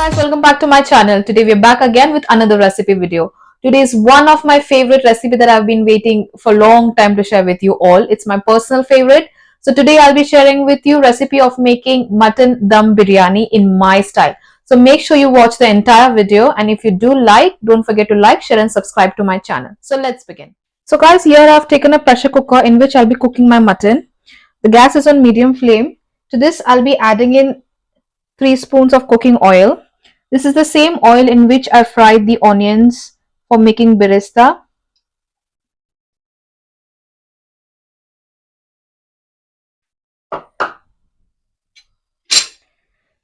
guys, welcome back to my channel. Today we're back again with another recipe video. Today is one of my favorite recipe that I've been waiting for a long time to share with you all. It's my personal favorite. So today I'll be sharing with you recipe of making mutton dum biryani in my style. So make sure you watch the entire video, and if you do like, don't forget to like, share and subscribe to my channel. So let's begin. So guys, here I've taken a pressure cooker in which I'll be cooking my mutton. The gas is on medium flame. To this I'll be adding in 3 spoons of cooking oil. This is the same oil in which I fried the onions for making birista.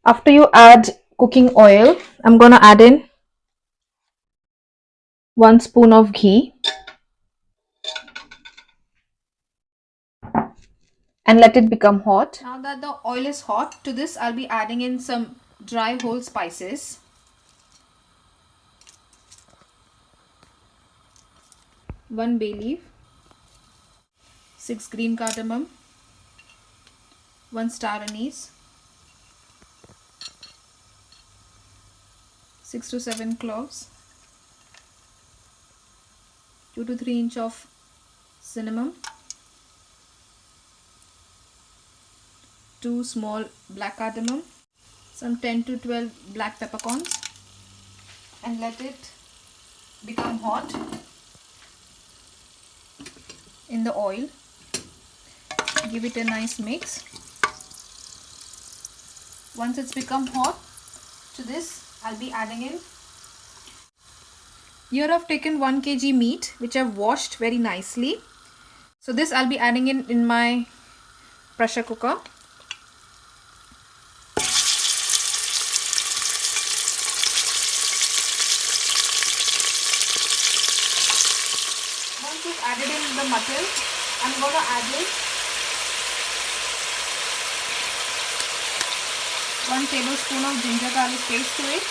After you add cooking oil, I'm gonna add in 1 spoon of ghee and let it become hot. Now that the oil is hot, to this I'll be adding in some dry whole spices. 1 bay leaf, 6 green cardamom, 1 star anise, 6 to 7 cloves, 2 to 3 inch of cinnamon, 2 small black cardamom, some 10 to 12 black peppercorns, and let it become hot in the oil. Give it a nice mix. Once it's become hot, to this I'll be adding in. Here I've taken 1 kg meat which I've washed very nicely. So this I'll be adding in my pressure cooker. Once you've added in the mutton, I'm going to add in 1 tablespoon of ginger garlic paste to it.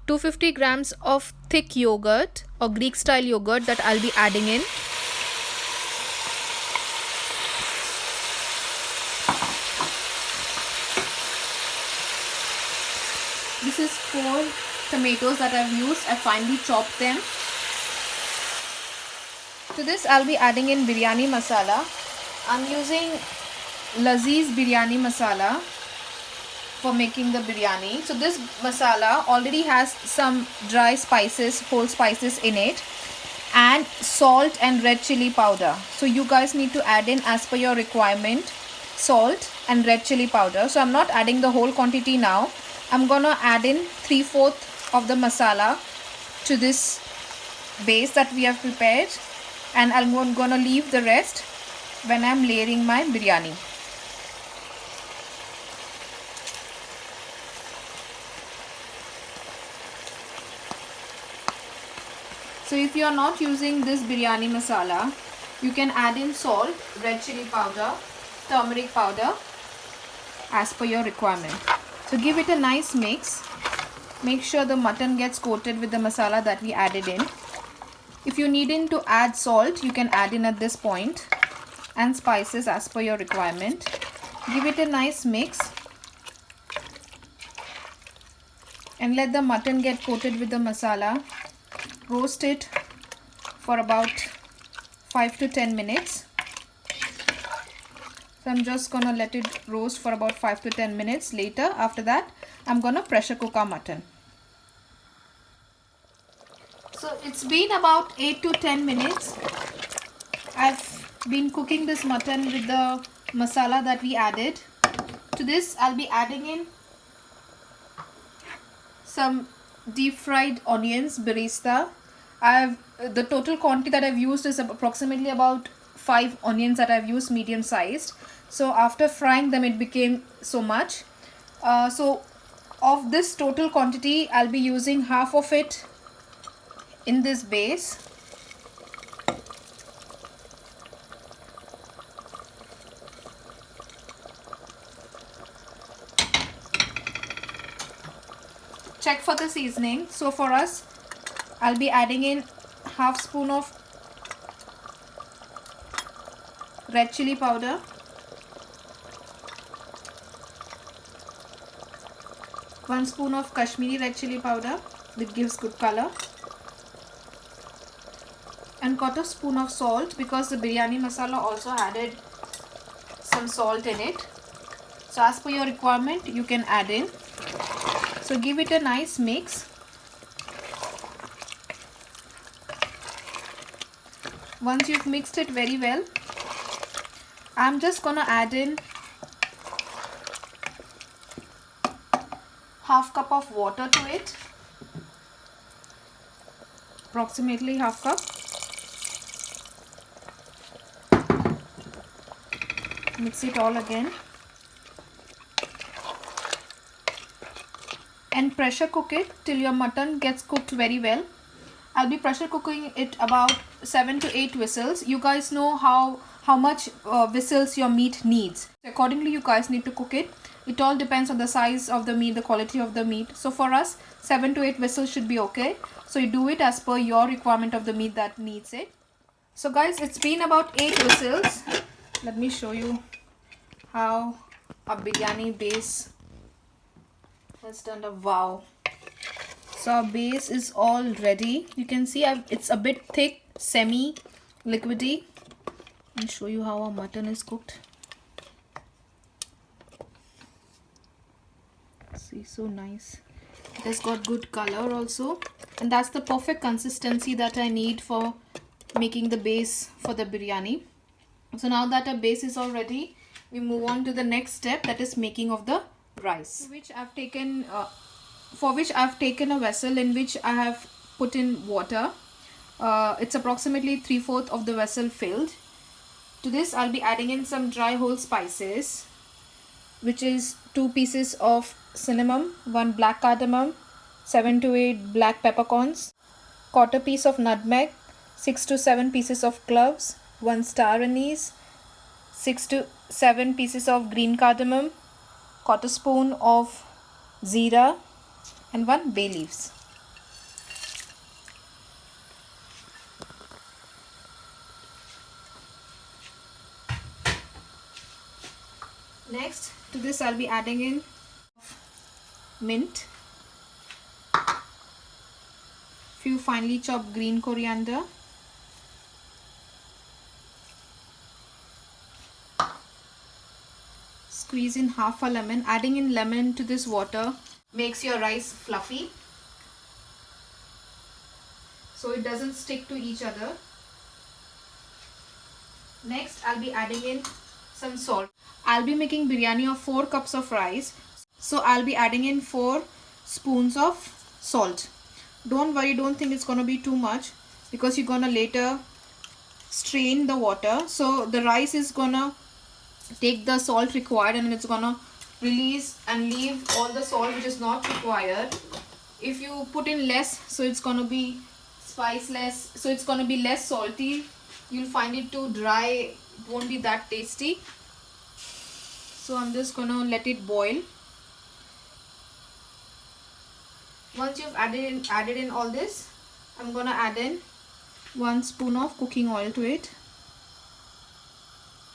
,250 grams of thick yogurt or Greek style yogurt that I'll be adding in. This is 4 tomatoes that I've used. I finely chopped them. To this I'll be adding in biryani masala. I'm using Laziz biryani masala for making the biryani. So this masala already has some dry spices, whole spices in it, and salt and red chili powder. So you guys need to add in as per your requirement salt and red chili powder. So I'm not adding the whole quantity now. I'm gonna add in 3/4 of the masala to this base that we have prepared, and I'm gonna leave the rest when I'm layering my biryani. So if you are not using this biryani masala, you can add in salt, red chili powder, turmeric powder as per your requirement. So give it a nice mix. Make sure the mutton gets coated with the masala that we added in. If you need to add salt, you can add in at this point, and spices as per your requirement. Give it a nice mix and let the mutton get coated with the masala. Roast it for about 5 to 10 minutes. So I'm just gonna let it roast for about 5 to 10 minutes. Later, after that, I'm gonna pressure cook our mutton. So it's been about 8 to 10 minutes. I've been cooking this mutton with the masala that we added. To this I'll be adding in some deep fried onions, birista. The total quantity that I've used is approximately about 5 onions that I've used, medium sized. So after frying them, it became so much. So of this total quantity, I'll be using half of it in this base. Check for the seasoning. So for us, I'll be adding in half spoon of red chili powder, 1 spoon of Kashmiri red chili powder, that gives good color, and 1/4 spoon of salt, because the biryani masala also added some salt in it. So as per your requirement you can add in. So give it a nice mix. Once you've mixed it very well, I'm just gonna add in half cup of water to it, approximately half cup. Mix it all again and pressure cook it till your mutton gets cooked very well. I'll be pressure cooking it about 7 to 8 whistles. You guys know how much whistles your meat needs. Accordingly you guys need to cook it. It all depends on the size of the meat, the quality of the meat. So for us 7 to 8 whistles should be okay. So you do it as per your requirement of the meat that needs it. So guys, it's been about 8 whistles. Let me show you how a biryani base has turned out. Wow. So our base is all ready. You can see it's a bit thick, semi liquidy. Let me show you how our mutton is cooked. See, so nice. It has got good color also, and that's the perfect consistency that I need for making the base for the biryani. So now that our base is all ready, we move on to the next step, that is making of the rice, for which I've taken a vessel in which I have put in water. It's approximately 3/4 of the vessel filled. To this I'll be adding in some dry whole spices, which is 2 pieces of cinnamon, 1 black cardamom, 7 to 8 black peppercorns, 1/4 piece of nutmeg, 6 to 7 pieces of cloves, 1 star anise, 6 to 7 pieces of green cardamom, 1/4 spoon of zeera, and 1 bay leaves. Next to this I'll be adding in mint, few finely chopped green coriander, squeeze in half a lemon. Adding in lemon to this water makes your rice fluffy, so it doesn't stick to each other. Next I'll be adding in some salt. I'll be making biryani of 4 cups of rice, so I'll be adding in 4 spoons of salt. Don't worry, don't think it's gonna be too much, because you're gonna later strain the water, so the rice is gonna take the salt required and it's gonna release and leave all the salt which is not required. If you put in less, so it's gonna be spiceless, so it's gonna be less salty. You'll find it too dry, it won't be that tasty. So I'm just gonna let it boil. Once you've added in all this, I'm gonna add in 1 spoon of cooking oil to it.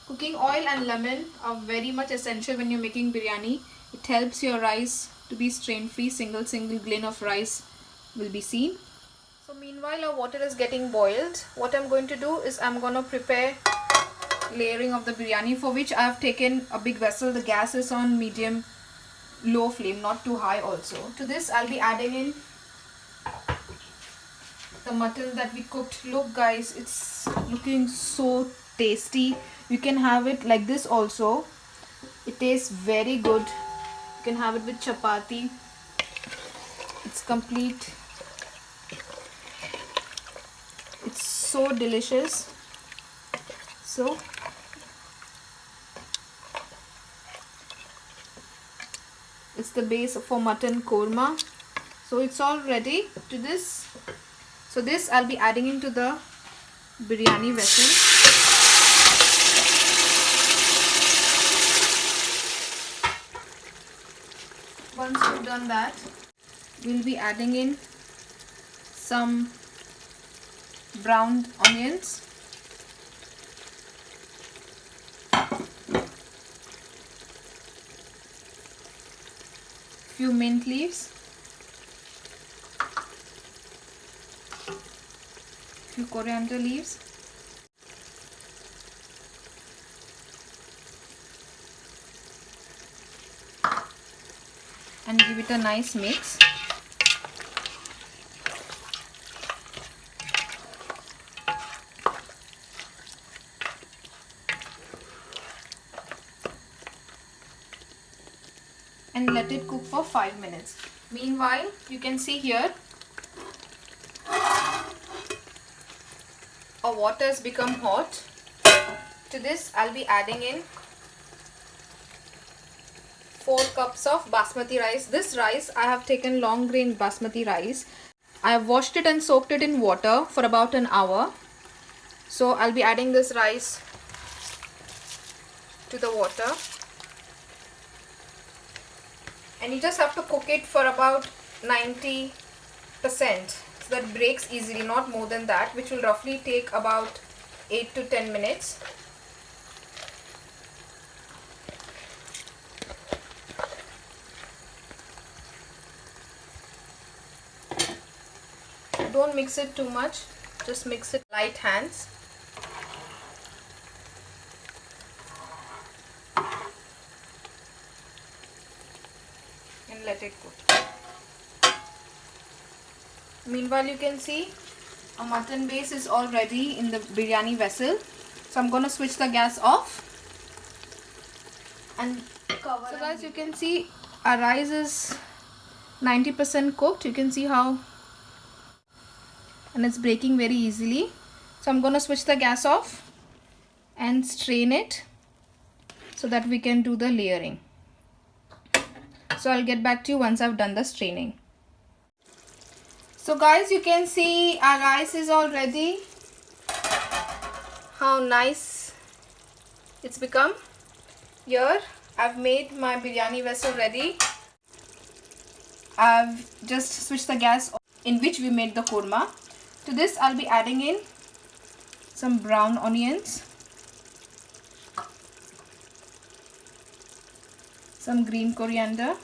Cooking oil and lemon are very much essential when you're making biryani. It helps your rice to be strain free. Single grain of rice will be seen. So meanwhile our water is getting boiled. What I'm going to do is I'm going to prepare layering of the biryani, for which I have taken a big vessel. The gas is on medium low flame, not too high also. To this I'll be adding in the mutton that we cooked. Look guys, it's looking so tasty. You can have it like this also. It tastes very good. You can have it with chapati. It's complete. It's so delicious. So it's the base for mutton korma. So it's all ready to this. So this I'll be adding into the biryani vessel. Once you've done that, we'll be adding in some browned onions, few mint leaves, few coriander leaves, and give it a nice mix. And let it cook for 5 minutes. Meanwhile, you can see here our water has become hot. To this, I'll be adding in 4 cups of basmati rice. This rice, I have taken long grain basmati rice. I have washed it and soaked it in water for about an hour. So I'll be adding this rice to the water. And you just have to cook it for about 90%, so that it breaks easily, not more than that, which will roughly take about 8 to 10 minutes. Don't mix it too much, just mix it light hands. And let it cook. Meanwhile, you can see a mutton base is all ready in the biryani vessel. So I'm going to switch the gas off and cover. So guys, you can see our rice is 90% cooked. You can see how, and it's breaking very easily. So I'm going to switch the gas off and strain it so that we can do the layering. So I'll get back to you once I've done the straining. So guys, you can see our rice is all ready. How nice it's become. Here I've made my biryani vessel ready. I've just switched the gas in which we made the korma. To this I'll be adding in some brown onions, some green coriander.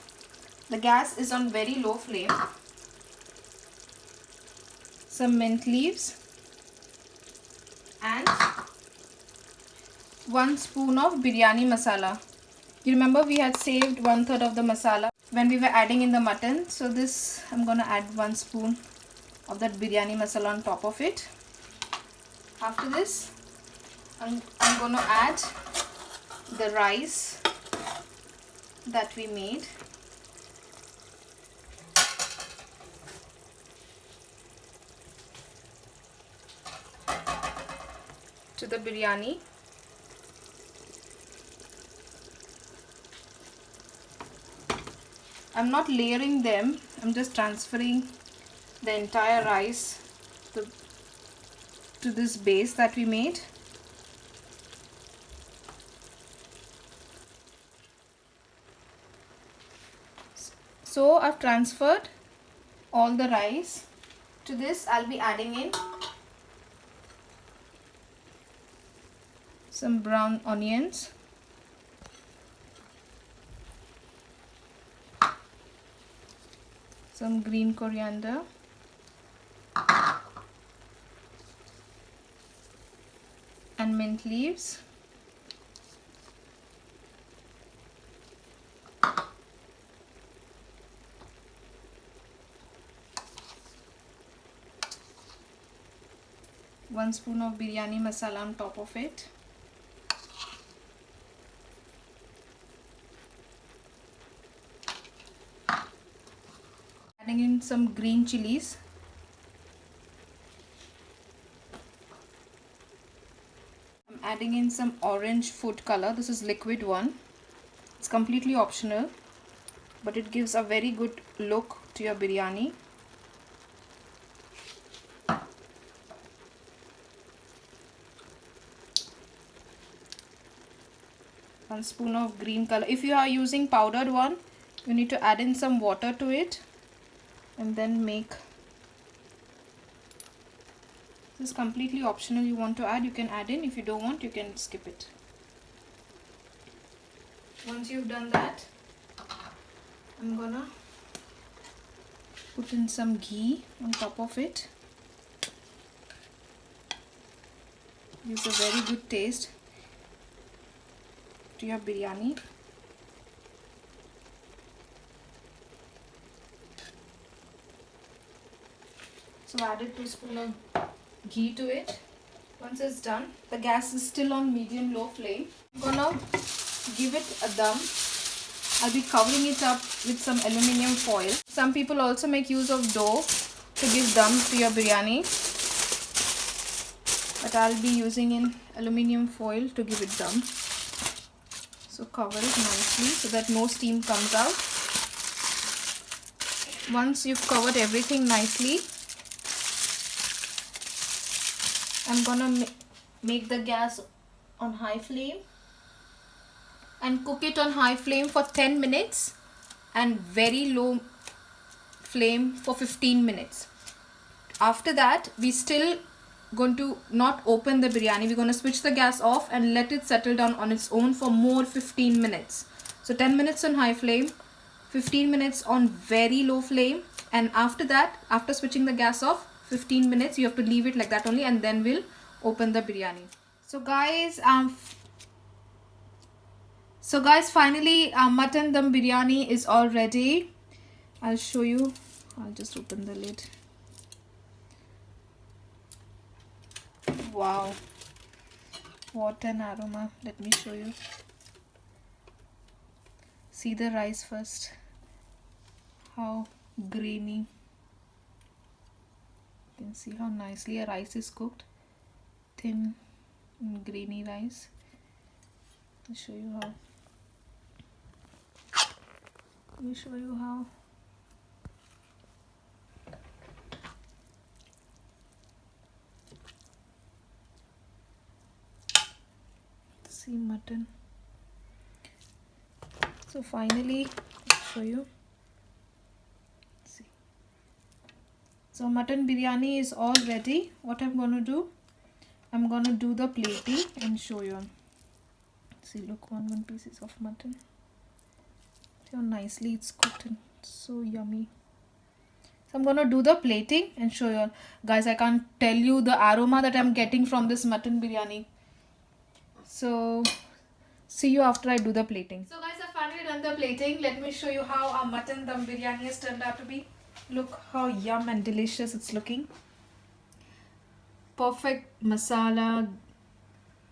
The gas is on very low flame. Some mint leaves and 1 spoon of biryani masala. You remember we had saved 1/3 of the masala when we were adding in the mutton. So this, I'm going to add 1 spoon of that biryani masala on top of it. After this, I'm going to add the rice that we made. To the biryani. I'm not layering them, I'm just transferring the entire rice to this base that we made. So I've transferred all the rice. To this I'll be adding in some brown onions, some green coriander, and mint leaves, one spoon of biryani masala on top of it. Adding in some green chilies, I'm adding in some orange food color. This is liquid one. It's completely optional, but it gives a very good look to your biryani. One spoon of green color. If you are using powdered one, you need to add in some water to it and then make. This is completely optional. You want to add, you can add in. If you don't want, you can skip it. Once you've done that, I'm gonna Put in some ghee on top of it. Gives a very good taste to your biryani. So added 2 spoons of ghee to it. Once it's done, the gas is still on medium low flame. I'm gonna give it a dum. I'll be covering it up with some aluminium foil. Some people also make use of dough to give dum to your biryani, but I'll be using in aluminium foil to give it dum. So cover it nicely so that no steam comes out. Once you've covered everything nicely, I'm gonna make the gas on high flame and cook it on high flame for 10 minutes and very low flame for 15 minutes. After that, we still going to not open the biryani. We're going to switch the gas off and let it settle down on its own for more 15 minutes. So 10 minutes on high flame, 15 minutes on very low flame, and after that, after switching the gas off, 15 minutes you have to leave it like that only, and then we'll open the biryani. So guys, finally mutton dum biryani is all ready. I'll show you. I'll just open the lid. Wow, what an aroma. Let me show you. See the rice first, how grainy. You can see how nicely a rice is cooked. Thin and grainy rice. I'll show you how. Let me show you how. See mutton. So finally, I'll show you. See. So mutton biryani is all ready. What I'm going to do, I'm going to do the plating and show you. See, look, one pieces of mutton. See how nicely it's cooked and so yummy. So I'm going to do the plating and show you all. Guys, I can't tell you the aroma that I'm getting from this mutton biryani. So see you after I do the plating. So guys, I've finally done the plating. Let me show you how our mutton dum biryani has turned out to be. Look how yum and delicious it's looking. Perfect masala,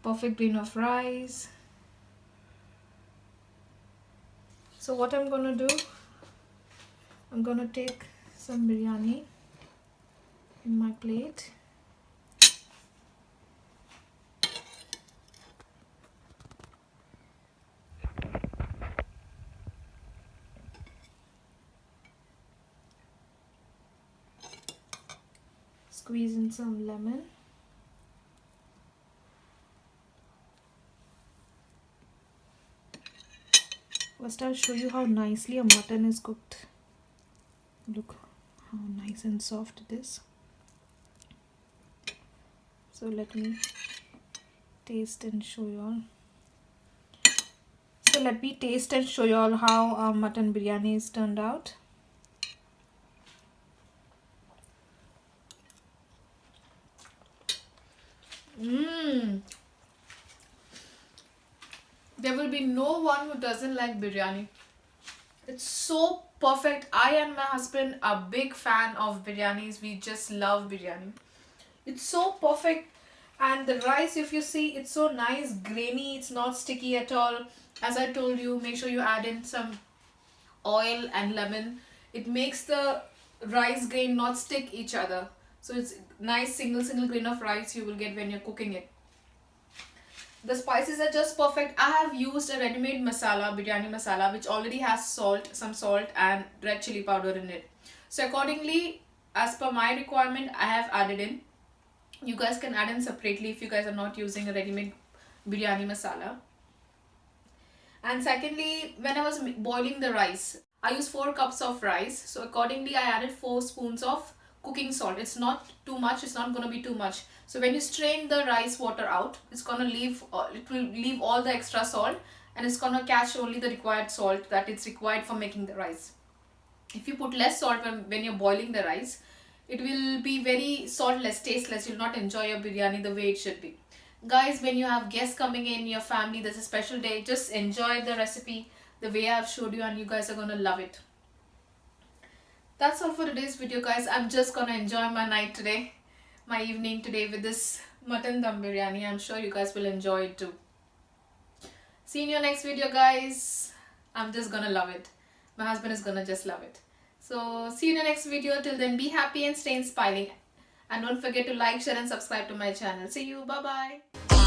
perfect grain of rice. So what I'm going to do, I'm going to take some biryani in my plate. Squeeze in some lemon. First I'll show you how nicely a mutton is cooked. Look how nice and soft it is. So let me taste and show you all. So let me taste and show you all how our mutton biryani is turned out. There will be no one who doesn't like biryani. It's so perfect. I and my husband are big fan of biryanis. We just love biryani. It's so perfect. And the rice, if you see, it's so nice, grainy. It's not sticky at all. As I told you, make sure you add in some oil and lemon. It makes the rice grain not stick each other. So it's nice single grain of rice you will get when you're cooking it. The spices are just perfect. I have used a ready-made masala, biryani masala, which already has some salt and red chili powder in it. So accordingly, as per my requirement, I have added in. You guys can add in separately if you guys are not using a ready-made biryani masala. And secondly, when I was boiling the rice, I used 4 cups of rice. So accordingly, I added 4 spoons of cooking salt. It's not too much. It's not going to be too much. So when you strain the rice water out, it's going to leave, it will leave all the extra salt, and it's going to catch only the required salt that it's required for making the rice. If you put less salt when you're boiling the rice, it will be very saltless, tasteless. You'll not enjoy your biryani the way it should be. Guys, when you have guests coming in your family, there's a special day, just enjoy the recipe the way I've showed you, and you guys are gonna love it. That's all for today's video, guys. I'm just gonna enjoy my night today, my evening today, with this mutton dum biryani. I'm sure you guys will enjoy it too. See you in your next video, guys. I'm just gonna love it. My husband is gonna just love it. So see you in the next video. Till then, be happy and stay inspiring. And don't forget to like, share and subscribe to my channel. See you. Bye bye.